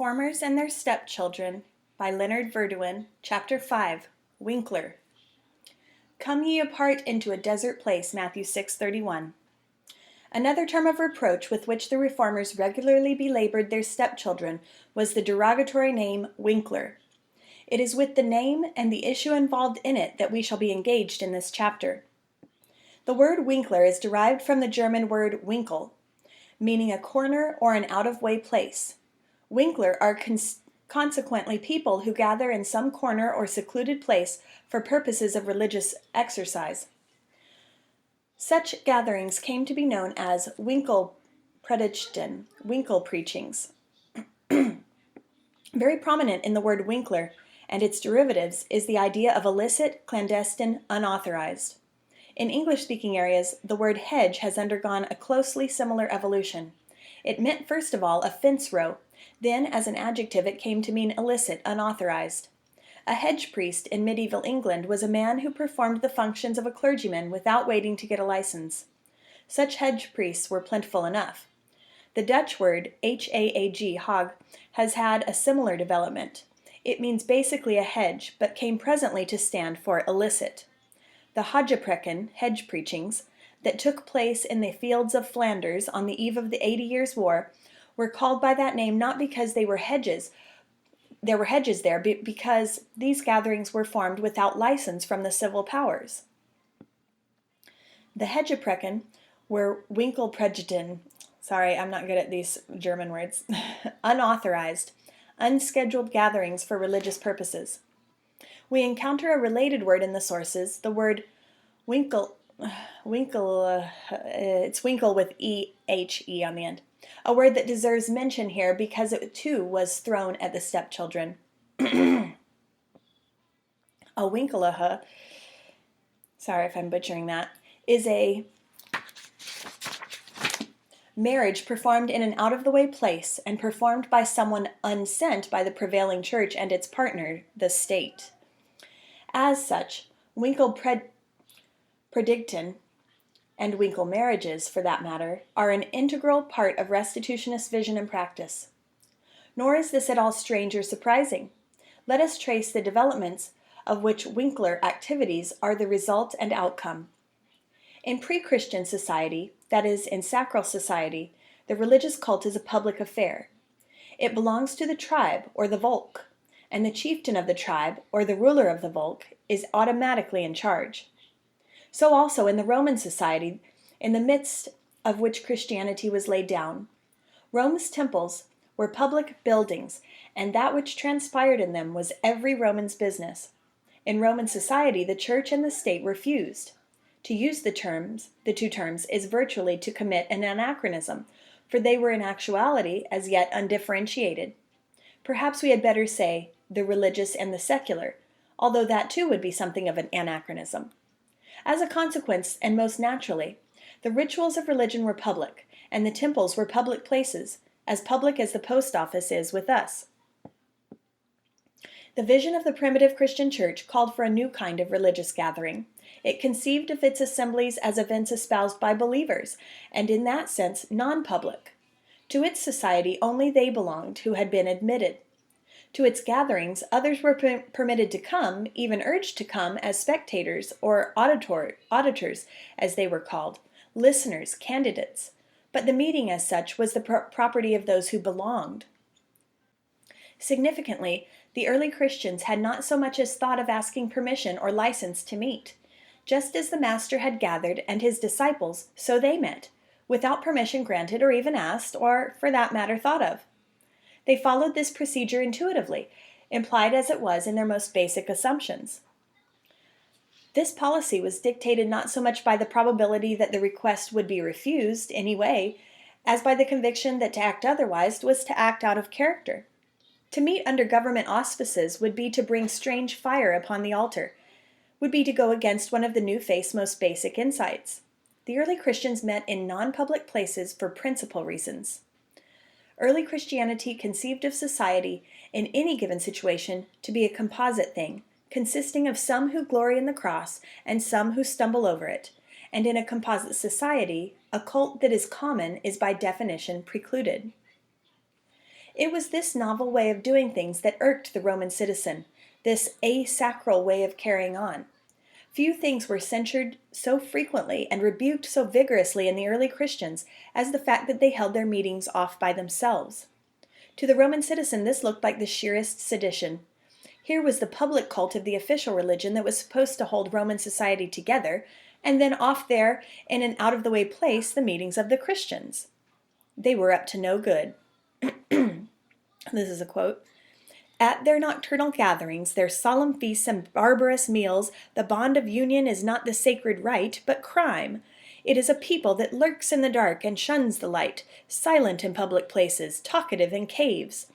Reformers and Their Stepchildren by Leonard Verduin, Chapter 5, Winkler. Come ye apart into a desert place, Matthew 6:31. Another term of reproach with which the Reformers regularly belabored their stepchildren was the derogatory name Winkler. It is with the name and the issue involved in it that we shall be engaged in this chapter. The word Winkler is derived from the German word Winkel, meaning a corner or an out-of-way place. Winkler are consequently people who gather in some corner or secluded place for purposes of religious exercise. Such gatherings came to be known as Winkelpredigten, Winkel preachings. Very prominent in the word Winkler and its derivatives is the idea of illicit, clandestine, unauthorized. In English-speaking areas, the word hedge has undergone a closely similar evolution. It meant first of all a fence row. Then, as an adjective, it came to mean illicit, unauthorized. A hedge priest in medieval England was a man who performed the functions of a clergyman without waiting to get a license. Such hedge priests were plentiful enough. The Dutch word haag has had a similar development. It means basically a hedge, but came presently to stand for illicit. The hageprekken, hedge preachings, that took place in the fields of Flanders on the eve of the 80 Years' War were called by that name not because there were hedges there, but because these gatherings were formed without license from the civil powers. The Hegeprekken were Winkelpredigten, sorry, I'm not good at these German words, unauthorized, unscheduled gatherings for religious purposes. We encounter a related word in the sources, the word Winkel, it's Winkle with E-H-E on the end. A word that deserves mention here because it too was thrown at the stepchildren. A Winkelahe, sorry if I'm butchering that, is a marriage performed in an out-of-the-way place and performed by someone unsent by the prevailing church and its partner, the state. As such, Winkelpredigten and Winkel marriages, for that matter, are an integral part of restitutionist vision and practice. Nor is this at all strange or surprising. Let us trace the developments of which Winkler activities are the result and outcome. In pre-Christian society, that is, in sacral society, the religious cult is a public affair. It belongs to the tribe, or the Volk, and the chieftain of the tribe, or the ruler of the Volk, is automatically in charge. So also in the Roman society, in the midst of which Christianity was laid down. Rome's temples were public buildings, and that which transpired in them was every Roman's business. In Roman society, the church and the state were fused. To use the two terms, is virtually to commit an anachronism, for they were in actuality as yet undifferentiated. Perhaps we had better say the religious and the secular, although that too would be something of an anachronism. As a consequence, and most naturally, the rituals of religion were public, and the temples were public places, as public as the post office is with us. The vision of the primitive Christian church called for a new kind of religious gathering. It conceived of its assemblies as events espoused by believers, and in that sense non-public. To its society only they belonged who had been admitted. To its gatherings, others were permitted to come, even urged to come, as spectators or auditors, as they were called, listeners, candidates. But the meeting as such was the property of those who belonged. Significantly, the early Christians had not so much as thought of asking permission or license to meet. Just as the Master had gathered and his disciples, so they met, without permission granted or even asked, or, for that matter, thought of. They followed this procedure intuitively, implied as it was in their most basic assumptions. This policy was dictated not so much by the probability that the request would be refused anyway, as by the conviction that to act otherwise was to act out of character. To meet under government auspices would be to bring strange fire upon the altar, would be to go against one of the new faith's most basic insights. The early Christians met in non-public places for principal reasons. Early Christianity conceived of society in any given situation to be a composite thing, consisting of some who glory in the cross and some who stumble over it, and in a composite society, a cult that is common is by definition precluded. It was this novel way of doing things that irked the Roman citizen, this asacral way of carrying on. Few things were censured so frequently and rebuked so vigorously in the early Christians as the fact that they held their meetings off by themselves. To the Roman citizen, this looked like the sheerest sedition. Here was the public cult of the official religion that was supposed to hold Roman society together, and then off there in an out-of-the-way place, the meetings of the Christians. They were up to no good. This is a quote. At their nocturnal gatherings, their solemn feasts and barbarous meals, the bond of union is not the sacred rite, but crime. It is a people that lurks in the dark and shuns the light, silent in public places, talkative in caves.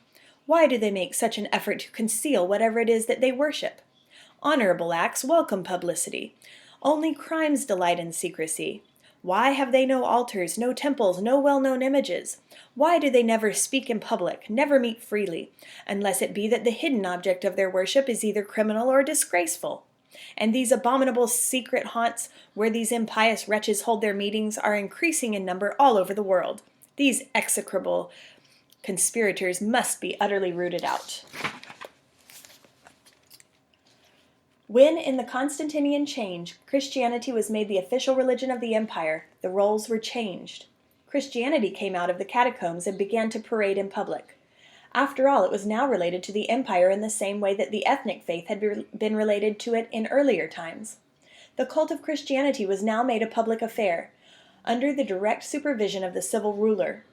Why do they make such an effort to conceal whatever it is that they worship? Honorable acts welcome publicity. Only crimes delight in secrecy. Why have they no altars, no temples, no well-known images? Why do they never speak in public, never meet freely, unless it be that the hidden object of their worship is either criminal or disgraceful? And these abominable secret haunts where these impious wretches hold their meetings are increasing in number all over the world. These execrable conspirators must be utterly rooted out. When, in the Constantinian change, Christianity was made the official religion of the empire, the roles were changed. Christianity came out of the catacombs and began to parade in public. After all, it was now related to the empire in the same way that the ethnic faith had been related to it in earlier times. The cult of Christianity was now made a public affair, under the direct supervision of the civil ruler.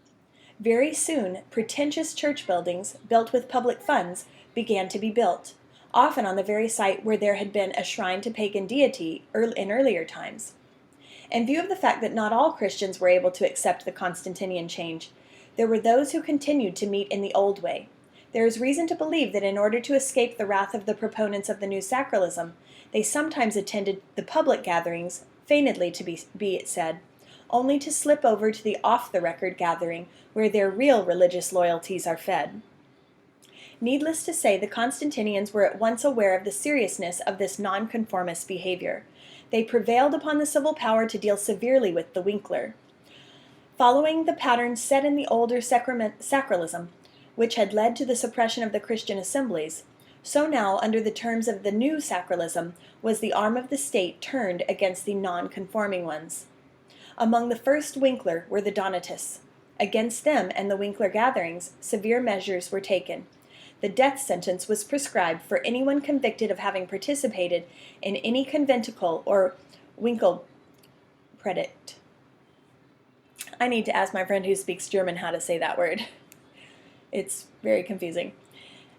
Very soon, pretentious church buildings, built with public funds, began to be built, often on the very site where there had been a shrine to pagan deity in earlier times. In view of the fact that not all Christians were able to accept the Constantinian change, there were those who continued to meet in the old way. There is reason to believe that in order to escape the wrath of the proponents of the new sacralism, they sometimes attended the public gatherings, feignedly to be it said, only to slip over to the off-the-record gathering where their real religious loyalties are fed. Needless to say, the Constantinians were at once aware of the seriousness of this nonconformist behavior. They prevailed upon the civil power to deal severely with the Winkler. Following the pattern set in the older sacralism, which had led to the suppression of the Christian assemblies, so now, under the terms of the new sacralism, was the arm of the state turned against the non-conforming ones. Among the first Winkler were the Donatists. Against them and the Winkler gatherings, severe measures were taken. The death sentence was prescribed for anyone convicted of having participated in any conventicle or Winkelpredigt. I need to ask my friend who speaks German how to say that word. It's very confusing.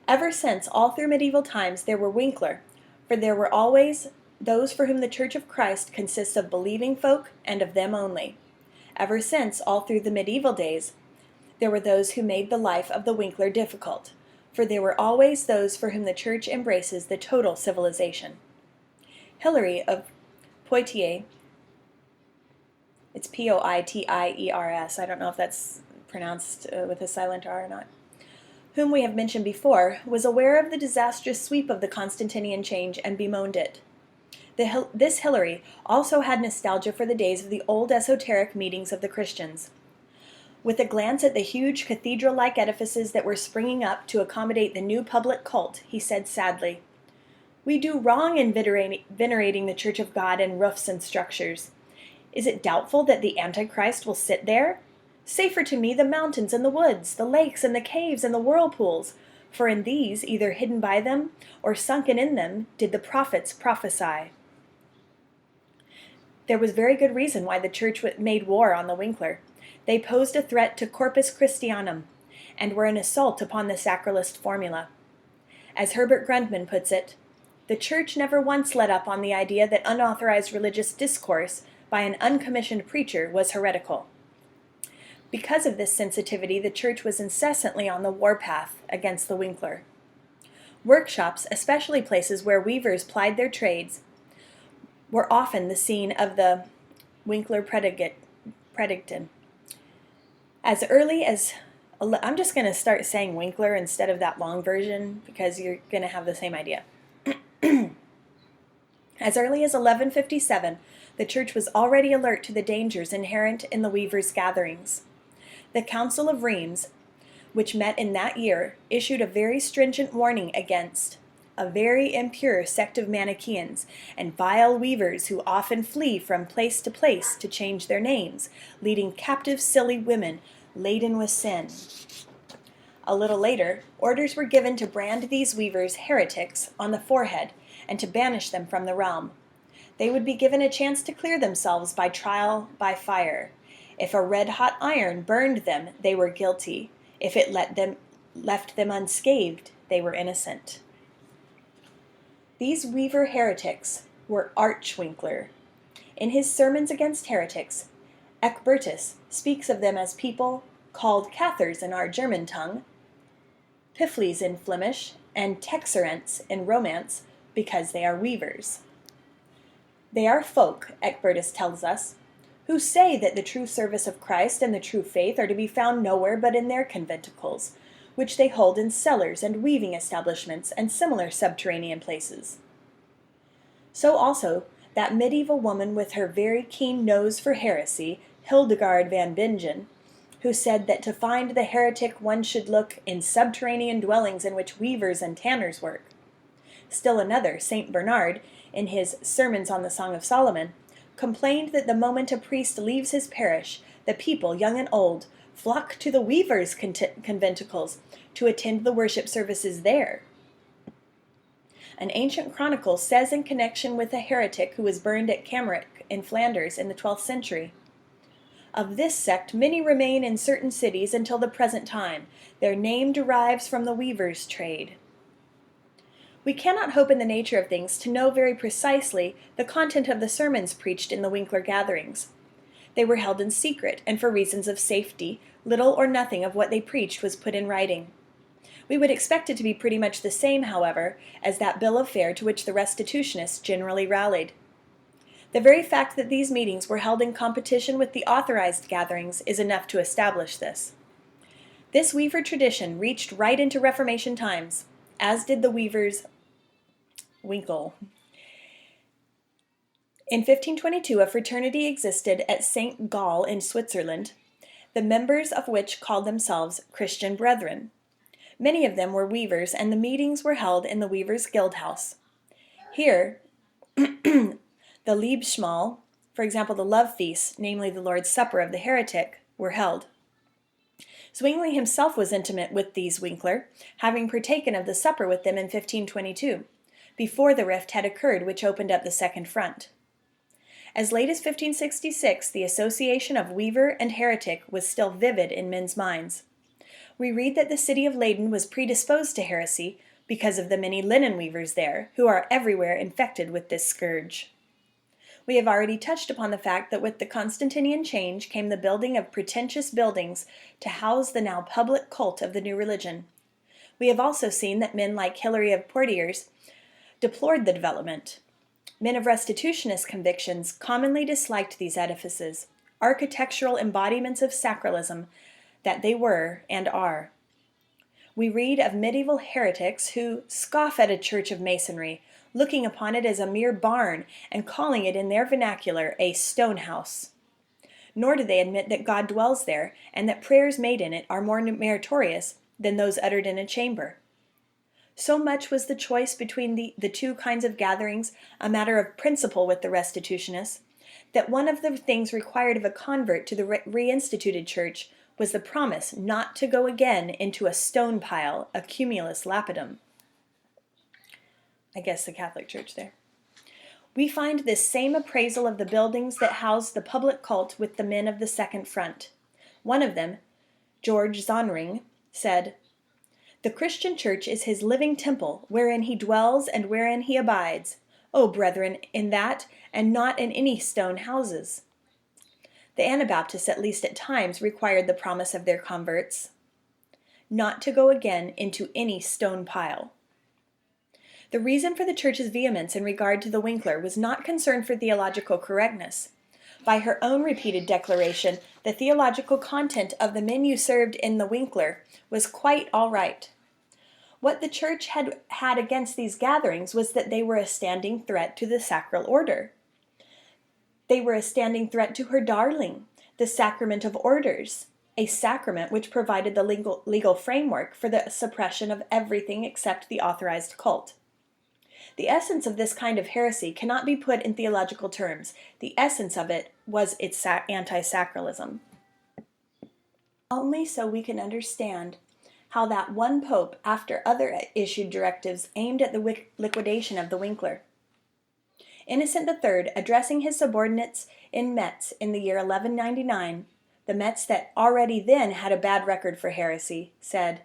Ever since, all through medieval times, there were Winkler, for there were always those for whom the Church of Christ consists of believing folk and of them only. Ever since, all through the medieval days, there were those who made the life of the Winkler difficult, for there were always those for whom the Church embraces the total civilization. Hilary of Poitiers, it's Poitiers, I don't know if that's pronounced with a silent R or not, whom we have mentioned before, was aware of the disastrous sweep of the Constantinian change and bemoaned it. This Hilary also had nostalgia for the days of the old esoteric meetings of the Christians. With a glance at the huge cathedral-like edifices that were springing up to accommodate the new public cult, he said sadly, "We do wrong in venerating the Church of God in roofs and structures. Is it doubtful that the Antichrist will sit there? Safer to me the mountains and the woods, the lakes and the caves and the whirlpools, for in these, either hidden by them or sunken in them, did the prophets prophesy." There was very good reason why the Church made war on the Winkler. They posed a threat to Corpus Christianum, and were an assault upon the sacralist formula. As Herbert Grundman puts it, the Church never once let up on the idea that unauthorized religious discourse by an uncommissioned preacher was heretical. Because of this sensitivity, the Church was incessantly on the warpath against the Winkler. Workshops, especially places where weavers plied their trades, were often the scene of the Winkler Predigten. As early as, I'm just going to start saying Winkler instead of that long version because you're going to have the same idea. As early as 1157, the Church was already alert to the dangers inherent in the weavers' gatherings. The Council of Reims, which met in that year, issued a very stringent warning against a very impure sect of Manichaeans and vile weavers who often flee from place to change their names, leading captive silly women laden with sin. A little later, orders were given to brand these weavers heretics on the forehead and to banish them from the realm. They would be given a chance to clear themselves by trial by fire. If a red-hot iron burned them, they were guilty. If it left them unscathed, they were innocent. These weaver heretics were Archwinkler. In his Sermons Against Heretics, Ecbertus speaks of them as people called Cathars in our German tongue, Pifflies in Flemish, and Texerents in Romance, because they are weavers. They are folk, Ecbertus tells us, who say that the true service of Christ and the true faith are to be found nowhere but in their conventicles, which they hold in cellars and weaving establishments and similar subterranean places. So also that medieval woman with her very keen nose for heresy, Hildegard van Bingen, who said that to find the heretic one should look in subterranean dwellings in which weavers and tanners work. Still another, St. Bernard, in his Sermons on the Song of Solomon, complained that the moment a priest leaves his parish, the people, young and old, flock to the weavers' conventicles to attend the worship services there. An ancient chronicle says in connection with a heretic who was burned at Cameric in Flanders in the 12th century, "Of this sect many remain in certain cities until the present time. Their name derives from the weaver's trade." We cannot hope in the nature of things to know very precisely the content of the sermons preached in the Winkler gatherings. They were held in secret, and for reasons of safety, little or nothing of what they preached was put in writing. We would expect it to be pretty much the same, however, as that bill of fare to which the restitutionists generally rallied. The very fact that these meetings were held in competition with the authorized gatherings is enough to establish this. This weaver tradition reached right into Reformation times, as did the weavers' Winkle. In 1522, a fraternity existed at St. Gall in Switzerland, the members of which called themselves Christian Brethren. Many of them were weavers, and the meetings were held in the Weavers' Guild House. Here, the Liebesmahl, for example, the love feasts, namely the Lord's Supper of the heretic, were held. Zwingli himself was intimate with these Winkler, having partaken of the supper with them in 1522. Before the rift had occurred which opened up the second front. As late as 1566, the association of weaver and heretic was still vivid in men's minds. We read that the city of Leyden was predisposed to heresy because of the many linen weavers there, who are everywhere infected with this scourge. We have already touched upon the fact that with the Constantinian change came the building of pretentious buildings to house the now public cult of the new religion. We have also seen that men like Hilary of Poitiers deplored the development. Men of restitutionist convictions commonly disliked these edifices, architectural embodiments of sacralism that they were and are. We read of medieval heretics who scoff at a church of masonry, looking upon it as a mere barn and calling it in their vernacular a stone house. Nor do they admit that God dwells there and that prayers made in it are more meritorious than those uttered in a chamber. So much was the choice between the two kinds of gatherings a matter of principle with the restitutionists, that one of the things required of a convert to the reinstituted church was the promise not to go again into a stone pile, a cumulus lapidum. I guess the Catholic Church there. We find this same appraisal of the buildings that housed the public cult with the men of the Second Front. One of them, George Zonring, said, "The Christian church is his living temple, wherein he dwells and wherein he abides. O brethren, in that, and not in any stone houses." The Anabaptists, at least at times, required the promise of their converts, not to go again into any stone pile. The reason for the church's vehemence in regard to the Winkler was not concern for theological correctness. By her own repeated declaration, the theological content of the men you served in the Winkler was quite all right. What the church had against these gatherings was that they were a standing threat to the sacral order. They were a standing threat to her darling, the sacrament of orders. a sacrament which provided the legal framework for the suppression of everything except the authorized cult. The essence of this kind of heresy cannot be put in theological terms. The essence of it was its anti-sacralism. Only so we can understand how that one pope, after other issued directives aimed at the liquidation of the Winkler. Innocent III, addressing his subordinates in Metz in the year 1199, the Metz that already then had a bad record for heresy, said,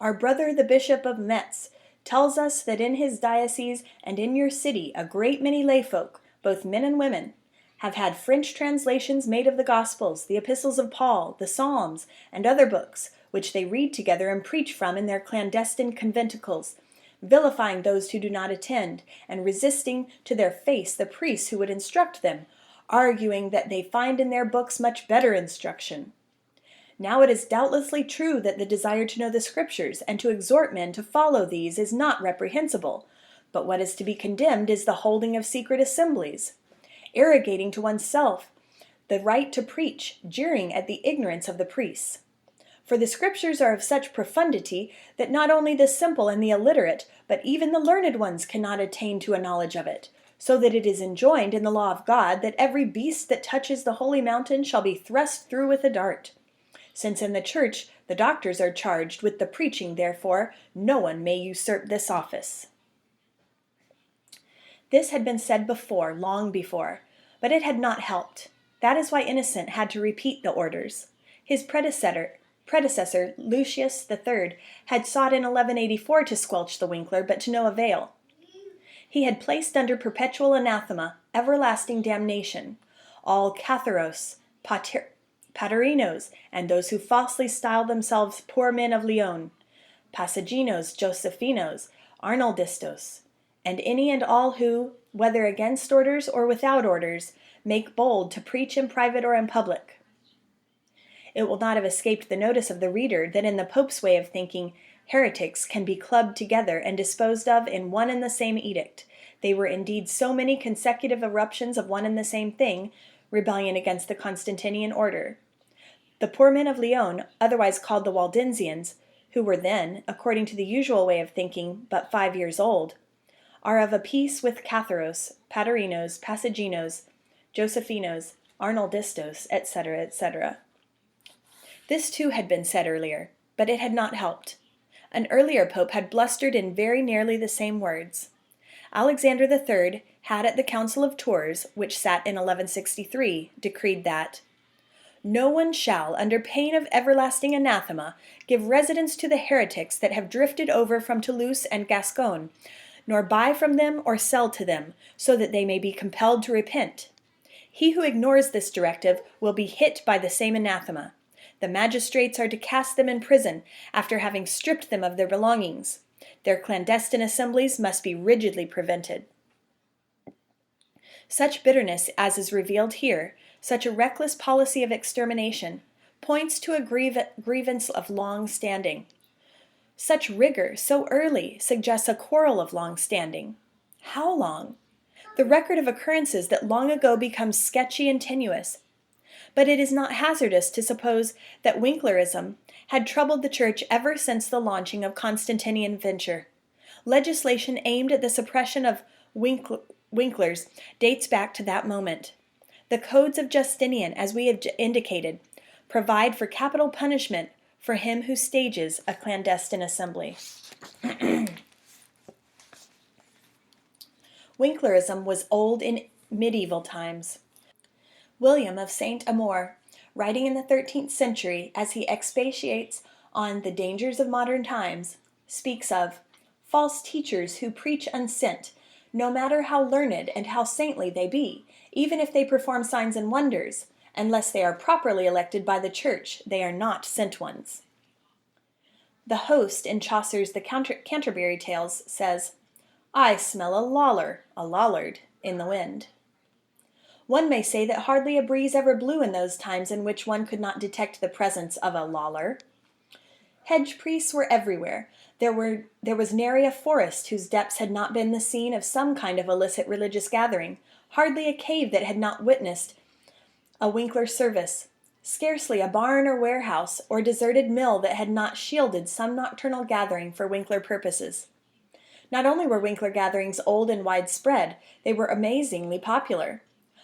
"Our brother the Bishop of Metz tells us that in his diocese and in your city a great many layfolk, both men and women, have had French translations made of the Gospels, the Epistles of Paul, the Psalms, and other books, which they read together and preach from in their clandestine conventicles, vilifying those who do not attend, and resisting to their face the priests who would instruct them, arguing that they find in their books much better instruction. Now it is doubtlessly true that the desire to know the Scriptures and to exhort men to follow these is not reprehensible, but what is to be condemned is the holding of secret assemblies, arrogating to oneself the right to preach, jeering at the ignorance of the priests. For the Scriptures are of such profundity that not only the simple and the illiterate, but even the learned ones cannot attain to a knowledge of it, so that it is enjoined in the law of God that every beast that touches the holy mountain shall be thrust through with a dart. Since in the church the doctors are charged with the preaching, therefore no one may usurp this office." This had been said before, long before, but it had not helped. That is why Innocent had to repeat the orders. His predecessor Lucius III, had sought in 1184 to squelch the Winkler, but to no avail. He had placed under perpetual anathema, everlasting damnation, all Catharos, Patarinos, and those who falsely styled themselves poor men of Lyon, Passaginos, Josephinos, Arnaldistos, and any and all who, whether against orders or without orders, make bold to preach in private or in public. It will not have escaped the notice of the reader that in the Pope's way of thinking, heretics can be clubbed together and disposed of in one and the same edict. They were indeed so many consecutive eruptions of one and the same thing, rebellion against the Constantinian order. The poor men of Lyon, otherwise called the Waldensians, who were then, according to the usual way of thinking, but 5 years old, are of a piece with Catharos, Patarinos, Passaginos, Josephinos, Arnaldistos, etc., etc. This too had been said earlier, but it had not helped. An earlier pope had blustered in very nearly the same words. Alexander III had at the Council of Tours, which sat in 1163, decreed that "No one shall, under pain of everlasting anathema, give residence to the heretics that have drifted over from Toulouse and Gascon, nor buy from them or sell to them, so that they may be compelled to repent. He who ignores this directive will be hit by the same anathema. The magistrates are to cast them in prison, after having stripped them of their belongings. Their clandestine assemblies must be rigidly prevented." Such bitterness as is revealed here, such a reckless policy of extermination, points to a grievance of long standing. Such rigor, so early, suggests a quarrel of long standing. How long? The record of occurrences that long ago becomes sketchy and tenuous. But it is not hazardous to suppose that Winklerism had troubled the Church ever since the launching of Constantinian venture. Legislation aimed at the suppression of Winklers dates back to that moment. The codes of Justinian, as we have indicated, provide for capital punishment for him who stages a clandestine assembly. Winklerism was old in medieval times. William of St. Amour, writing in the 13th century as he expatiates on the dangers of modern times, speaks of false teachers who preach unsent, no matter how learned and how saintly they be, even if they perform signs and wonders, unless they are properly elected by the Church, they are not sent ones. The host in Chaucer's The Canterbury Tales says, "I smell a lollard, in the wind." One may say that hardly a breeze ever blew in those times in which one could not detect the presence of a loller. Hedge priests were everywhere. There was nary a forest whose depths had not been the scene of some kind of illicit religious gathering, hardly a cave that had not witnessed a Winkler service. Scarcely a barn or warehouse or deserted mill that had not shielded some nocturnal gathering for Winkler purposes. Not only were Winkler gatherings old and widespread, they were amazingly popular.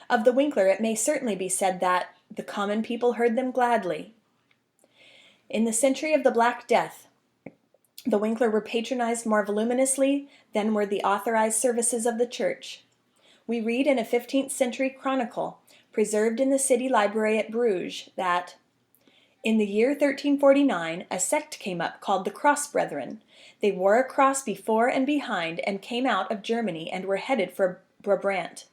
Of the Winkler, it may certainly be said that the common people heard them gladly. In the century of the Black Death, the Winkler were patronized more voluminously than were the authorized services of the church. We read in a 15th century chronicle, preserved in the city library at Bruges, that in the year 1349 a sect came up called the Cross Brethren. They wore a cross before and behind and came out of Germany and were headed for Brabant.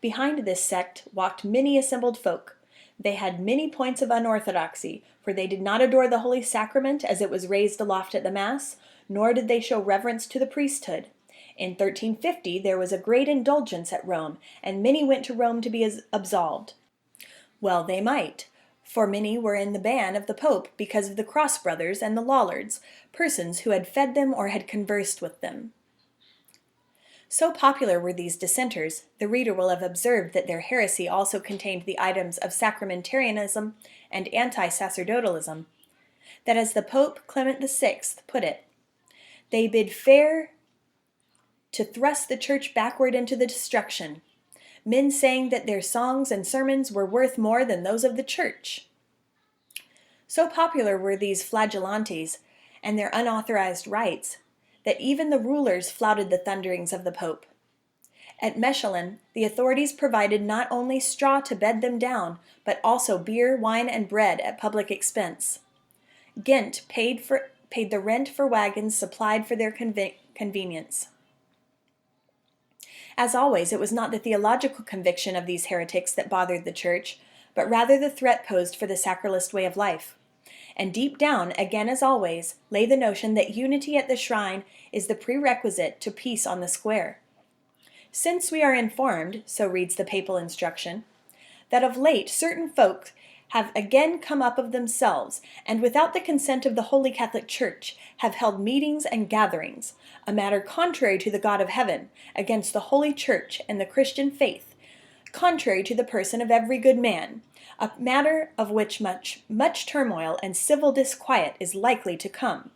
Behind this sect walked many assembled folk. They had many points of unorthodoxy, for they did not adore the Holy Sacrament as it was raised aloft at the Mass, nor did they show reverence to the priesthood. In 1350 there was a great indulgence at Rome, and many went to Rome to be absolved. Well, they might, for many were in the ban of the Pope because of the Cross Brothers and the Lollards, persons who had fed them or had conversed with them. So popular were these dissenters, the reader will have observed that their heresy also contained the items of sacramentarianism and anti-sacerdotalism, that as the Pope Clement VI put it, they bid fair to thrust the church backward into the destruction, men saying that their songs and sermons were worth more than those of the church. So popular were these flagellantes and their unauthorized rites, that even the rulers flouted the thunderings of the Pope. At Mechlin, the authorities provided not only straw to bed them down, but also beer, wine, and bread at public expense. Ghent paid the rent for wagons supplied for their convenience. As always, it was not the theological conviction of these heretics that bothered the church, but rather the threat posed for the sacralist way of life. And deep down, again as always, lay the notion that unity at the shrine is the prerequisite to peace on the square. Since we are informed, so reads the papal instruction, that of late certain folk have again come up of themselves, and without the consent of the Holy Catholic Church, have held meetings and gatherings, a matter contrary to the God of heaven, against the Holy Church and the Christian faith, contrary to the person of every good man, a matter of which much turmoil and civil disquiet is likely to come.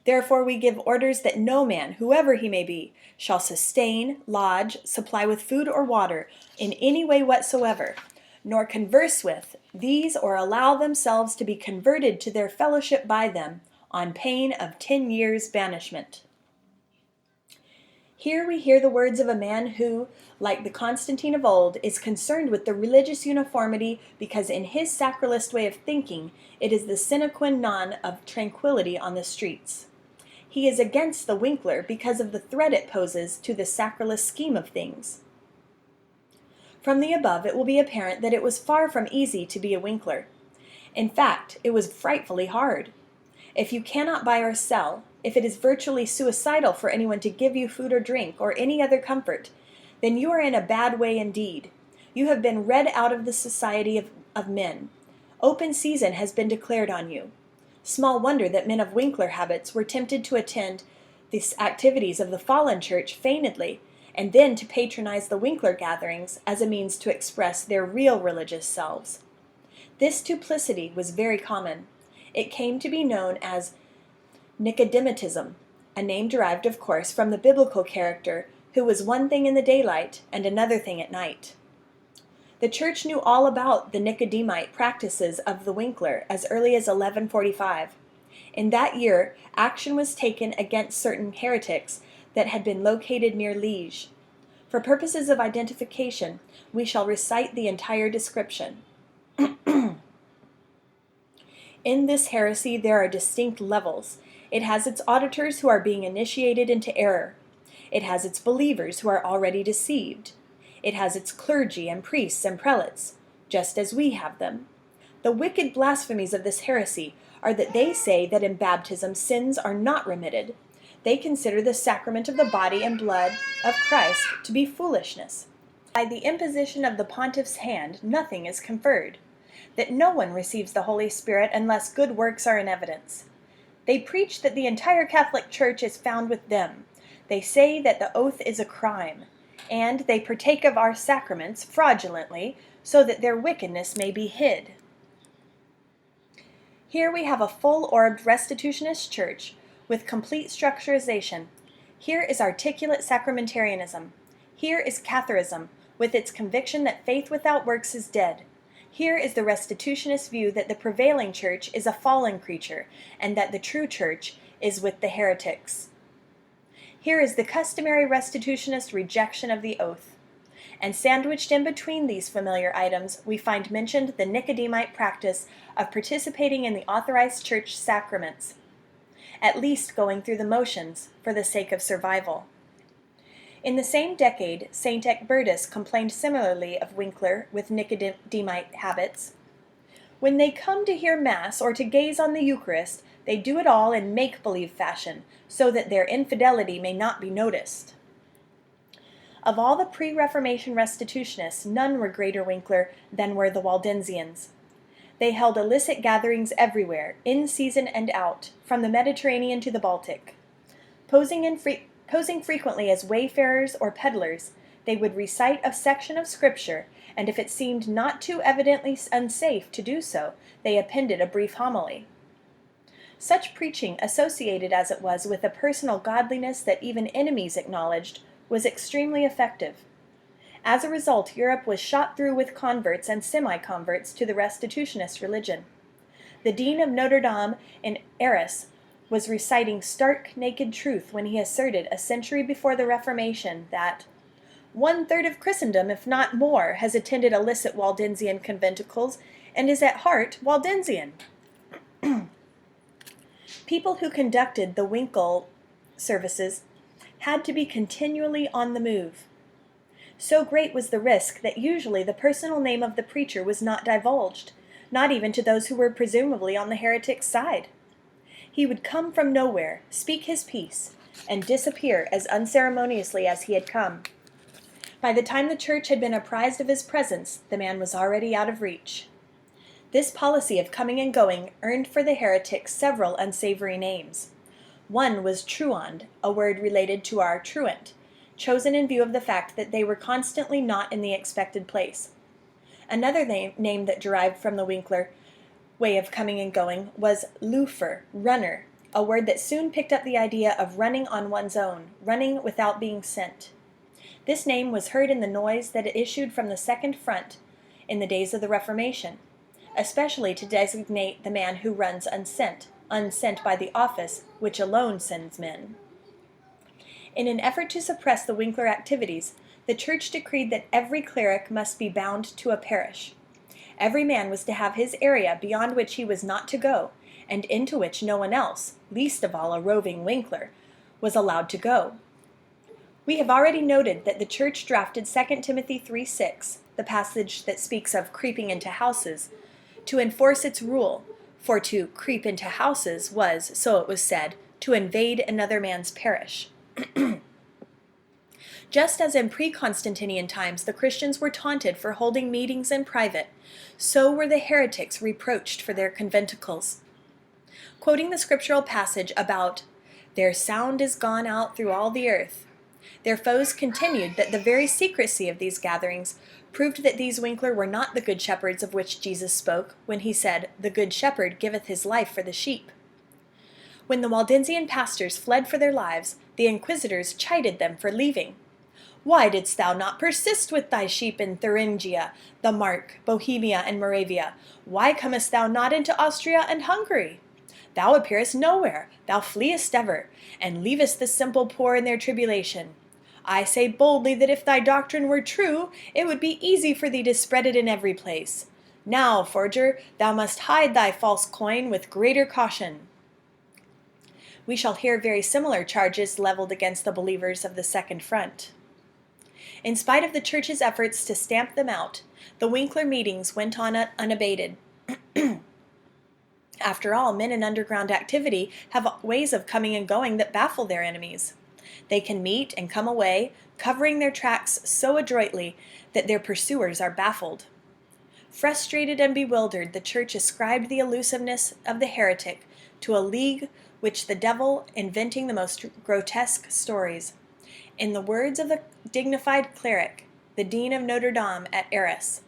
Therefore we give orders that no man, whoever he may be, shall sustain, lodge, supply with food or water, in any way whatsoever, nor converse with these or allow themselves to be converted to their fellowship by them, on pain of 10 years' banishment. Here we hear the words of a man who, like the Constantine of old, is concerned with the religious uniformity because in his sacralist way of thinking it is the sine qua non of tranquility on the streets. He is against the Winkler because of the threat it poses to the sacralist scheme of things. From the above it will be apparent that it was far from easy to be a Winkler. In fact, it was frightfully hard. If you cannot buy or sell, if it is virtually suicidal for anyone to give you food or drink or any other comfort, then you are in a bad way indeed. You have been read out of the society of men. Open season has been declared on you. Small wonder that men of Winkler habits were tempted to attend the activities of the fallen church feignedly, and then to patronize the Winkler gatherings as a means to express their real religious selves. This duplicity was very common. It came to be known as Nicodemitism, a name derived, of course, from the biblical character who was one thing in the daylight and another thing at night. The church knew all about the Nicodemite practices of the Winkler as early as 1145. In that year, action was taken against certain heretics that had been located near Liege. For purposes of identification, we shall recite the entire description. In this heresy there are distinct levels. It has its auditors who are being initiated into error. It has its believers who are already deceived. It has its clergy and priests and prelates, just as we have them. The wicked blasphemies of this heresy are that they say that in baptism sins are not remitted. They consider the sacrament of the body and blood of Christ to be foolishness. By the imposition of the pontiff's hand nothing is conferred. That no one receives the Holy Spirit unless good works are in evidence. They preach that the entire Catholic Church is found with them. They say that the oath is a crime, and they partake of our sacraments fraudulently, so that their wickedness may be hid. Here we have a full-orbed restitutionist church with complete structurization. Here is articulate sacramentarianism. Here is Catharism, with its conviction that faith without works is dead. Here is the restitutionist view that the prevailing church is a fallen creature, and that the true church is with the heretics. Here is the customary restitutionist rejection of the oath. And sandwiched in between these familiar items, we find mentioned the Nicodemite practice of participating in the authorized church sacraments, at least going through the motions for the sake of survival. In the same decade, St. Ecbertus complained similarly of Winkler with Nicodemite habits. When they come to hear Mass or to gaze on the Eucharist, they do it all in make-believe fashion, so that their infidelity may not be noticed. Of all the pre-Reformation restitutionists, none were greater Winkler than were the Waldensians. They held illicit gatherings everywhere, in season and out, from the Mediterranean to the Baltic. Posing frequently as wayfarers or peddlers, they would recite a section of Scripture, and if it seemed not too evidently unsafe to do so, they appended a brief homily. Such preaching, associated as it was with a personal godliness that even enemies acknowledged, was extremely effective. As a result, Europe was shot through with converts and semi-converts to the restitutionist religion. The Dean of Notre Dame in Arras was reciting stark, naked truth when he asserted a century before the Reformation that 1/3 of Christendom, if not more, has attended illicit Waldensian conventicles and is at heart Waldensian. People who conducted the Winkle services had to be continually on the move. So great was the risk that usually the personal name of the preacher was not divulged, not even to those who were presumably on the heretic's side. He would come from nowhere, speak his piece, and disappear as unceremoniously as he had come. By the time the church had been apprised of his presence, the man was already out of reach. This policy of coming and going earned for the heretics several unsavory names. One was truand, a word related to our truant, chosen in view of the fact that they were constantly not in the expected place. Another name that derived from the Winkler way of coming and going was loofer, runner, a word that soon picked up the idea of running on one's own, running without being sent. This name was heard in the noise that issued from the second front in the days of the Reformation, especially to designate the man who runs unsent by the office which alone sends men. In an effort to suppress the Winkler activities, the church decreed that every cleric must be bound to a parish. Every man was to have his area beyond which he was not to go, and into which no one else, least of all a roving Winkler, was allowed to go. We have already noted that the church drafted 2 Timothy 3:6, the passage that speaks of creeping into houses, to enforce its rule, for to creep into houses was, so it was said, to invade another man's parish. Just as in pre-Constantinian times the Christians were taunted for holding meetings in private, so were the heretics reproached for their conventicles. Quoting the scriptural passage about "their sound is gone out through all the earth," their foes continued that the very secrecy of these gatherings proved that these Winkler were not the good shepherds of which Jesus spoke when he said, "The good shepherd giveth his life for the sheep." When the Waldensian pastors fled for their lives, the inquisitors chided them for leaving. "Why didst thou not persist with thy sheep in Thuringia, the Mark, Bohemia, and Moravia? Why comest thou not into Austria and Hungary? Thou appearest nowhere, thou fleest ever, and leavest the simple poor in their tribulation. I say boldly that if thy doctrine were true, it would be easy for thee to spread it in every place. Now, forger, thou must hide thy false coin with greater caution." We shall hear very similar charges leveled against the believers of the Second Front. In spite of the church's efforts to stamp them out, the Winkler meetings went on unabated. After all, men in underground activity have ways of coming and going that baffle their enemies. They can meet and come away, covering their tracks so adroitly that their pursuers are baffled. Frustrated and bewildered, the church ascribed the elusiveness of the heretic to a league which the devil inventing the most grotesque stories. In the words of the dignified cleric, the Dean of Notre Dame at Arras,